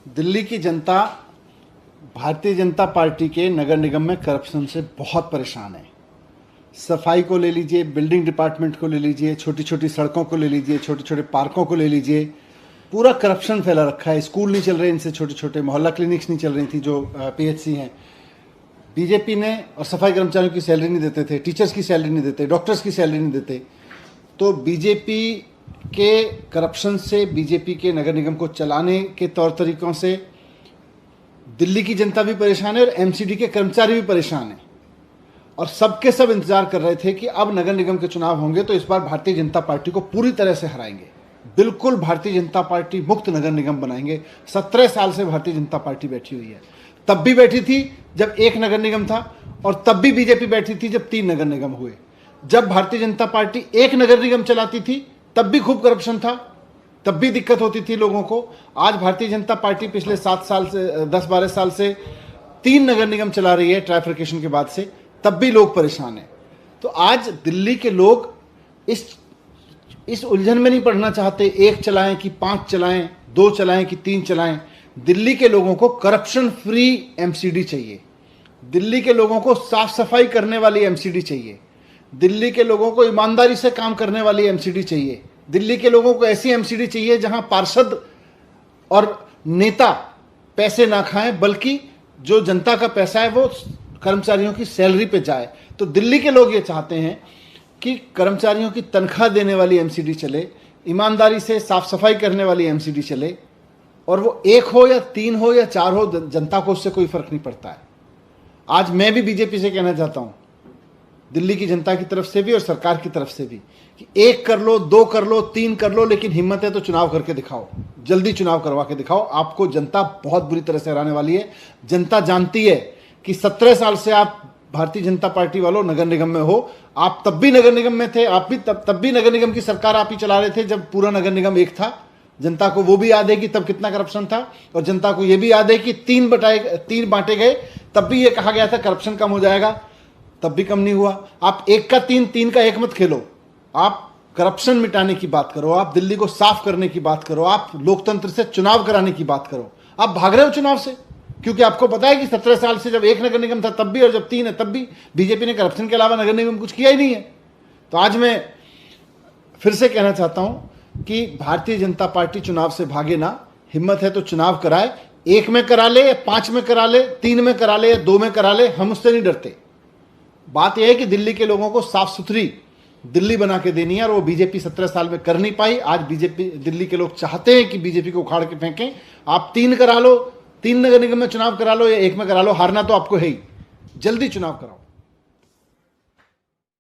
दिल्ली की जनता भारतीय जनता पार्टी के नगर निगम में करप्शन से बहुत परेशान है। सफाई को ले लीजिए, बिल्डिंग डिपार्टमेंट को ले लीजिए, छोटी छोटी सड़कों को ले लीजिए, छोटे छोटे पार्कों को ले लीजिए, पूरा करप्शन फैला रखा है। स्कूल नहीं चल रहे इनसे, छोटे छोटे मोहल्ला क्लिनिक्स नहीं चल रही थी जो पीएचसी हैं। बीजेपी ने और सफाई कर्मचारियों की सैलरी नहीं देते थे, टीचर्स की सैलरी नहीं देते, डॉक्टर्स की सैलरी नहीं देते। तो बीजेपी के करप्शन से, बीजेपी के नगर निगम को चलाने के तौर तरीक़ों से दिल्ली की जनता भी परेशान है और एमसीडी के कर्मचारी भी परेशान हैं। और सबके सब इंतजार कर रहे थे कि अब नगर निगम के चुनाव होंगे तो इस बार भारतीय जनता पार्टी को पूरी तरह से हराएंगे, बिल्कुल भारतीय जनता पार्टी मुक्त नगर निगम बनाएंगे। 17 साल से भारतीय जनता पार्टी बैठी हुई है। तब भी बैठी थी जब एक नगर निगम था, और तब भी बीजेपी बैठी थी जब 3 नगर निगम हुए। जब भारतीय जनता पार्टी एक नगर निगम चलाती थी तब भी खूब करप्शन था, तब भी दिक्कत होती थी लोगों को। आज भारतीय जनता पार्टी पिछले 7 साल से 10-12 साल से 3 नगर निगम चला रही है ट्राइफर्केशन के बाद से, तब भी लोग परेशान हैं। तो आज दिल्ली के लोग इस उलझन में नहीं पड़ना चाहते, 1 चलाएं कि 5 चलाएं, 2 चलाएं कि 3 चलाएं। दिल्ली के लोगों को करप्शन फ्री एमसीडी चाहिए, दिल्ली के लोगों को साफ सफाई करने वाली एमसीडी चाहिए, दिल्ली के लोगों को ईमानदारी से काम करने वाली एमसीडी चाहिए, दिल्ली के लोगों को ऐसी एमसीडी चाहिए जहां पार्षद और नेता पैसे ना खाएं, बल्कि जो जनता का पैसा है वो कर्मचारियों की सैलरी पे जाए। तो दिल्ली के लोग ये चाहते हैं कि कर्मचारियों की तनख्वाह देने वाली एमसीडी चले, ईमानदारी से साफ सफाई करने वाली एमसीडी चले, और वो 1 हो या 3 हो या 4 हो, जनता को उससे कोई फर्क नहीं पड़ता है। आज मैं भी बीजेपी से कहना चाहता हूं, दिल्ली की जनता की तरफ से भी और सरकार की तरफ से भी, कि 1 कर लो, 2 कर लो, 3 कर लो, लेकिन हिम्मत है तो चुनाव करके दिखाओ, जल्दी चुनाव करवा के दिखाओ। आपको जनता बहुत बुरी तरह से हराने वाली है। जनता जानती है कि 17 साल से आप भारतीय जनता पार्टी वालों नगर निगम में हो। आप तब भी नगर निगम में थे, आप भी तब भी नगर निगम की सरकार आप ही चला रहे थे जब पूरा नगर निगम एक था। जनता को वो भी याद है कि तब कितना करप्शन था, और जनता को ये भी याद है कि 3 बांटे गए, तब भी ये कहा गया था करप्शन कम हो जाएगा, तब भी कम नहीं हुआ। आप 1 का 3, 3 का 1 मत खेलो। आप करप्शन मिटाने की बात करो, आप दिल्ली को साफ करने की बात करो, आप लोकतंत्र से चुनाव कराने की बात करो। आप भाग रहे हो चुनाव से, क्योंकि आपको पता है कि 17 साल से जब 1 नगर निगम था तब भी, और जब 3 है तब भी बीजेपी ने करप्शन के अलावा नगर निगम कुछ किया ही नहीं है। तो आज मैं फिर से कहना चाहता हूं कि भारतीय जनता पार्टी चुनाव से भागे ना, हिम्मत है तो चुनाव कराए। 1 में करा ले या 5 में करा ले, 3 में करा ले या 2 में करा ले, हम उससे नहीं डरते। बात यह है कि दिल्ली के लोगों को साफ सुथरी दिल्ली बना के देनी है, और वो बीजेपी 17 साल में कर नहीं पाई। आज बीजेपी, दिल्ली के लोग चाहते हैं कि बीजेपी को उखाड़ के फेंकें। आप 3 करा लो, 3 नगर निगम में चुनाव करा लो या 1 में करा लो, हारना तो आपको है ही। जल्दी चुनाव कराओ।